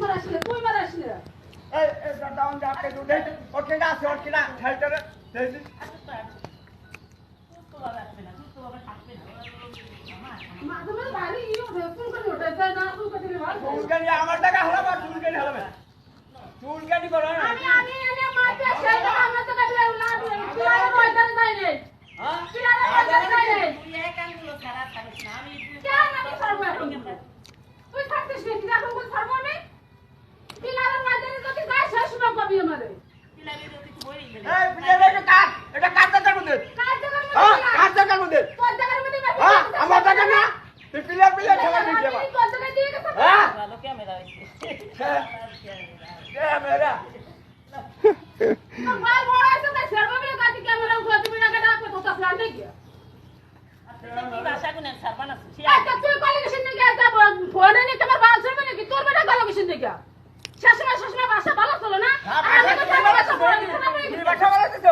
মারাসলে কই মারাসলে এই দাও না আপনি দুধে ওকে না ওকে না ছেড়ে দে মাদমে বাড়ি ইও ফোন করে ওঠাইতে না ফোন করে দিলে ভালো চুলকানি আমার টাকা হলাবে চুলকানি হলাবে চুলকানি করো না আমি মাকে সেই আমার তো কাটলে না চুলার ময়দান নাই রে হ্যাঁ চুলার ময়দান নাই রে তুই এই কামগুলো ছাড়া থাকিস না আমি কেন আমি ছাড়বো এখন তুই থাকতিস কি তুই এখন কোন ছাড়বো আমি চুলার ময়দানে যদি যাই শেষ না কবি আমারে পিলাবি যদি তুই বই দিলে এই বিয়ে এটা কাট টাকার মধ্যে কাজ জায়গার হ্যাঁ মধ্যে কাট টাকার মধ্যে তোর জায়গার মধ্যে হ্যাঁ আমার টাকা না তুই পিলার খেলা দিতে যাবা তোর জায়গায় দিয়ে গেছে হ্যাঁ ভালো ক্যামেরা হইছে ক্যামেরা তোর ভাই বড় আছে তাই ছাড়বো না কাটি ক্যামেরা উঠে তুমি না কাটা তো তো প্ল্যান নেই কি তুই ভাষা গুনে সারবান আছে আচ্ছা তুই কলিগেশন নিয়ে গেছ ফোনে নিয়ে তোমার বাল শুনবে নাকি তোর বেটা কলিগেশন নিয়ে গেছ শাশুড়া ভাষা ভালো চলো না আর আমি তো ভাষা বলে দিতে না কি ভাষা বলছিস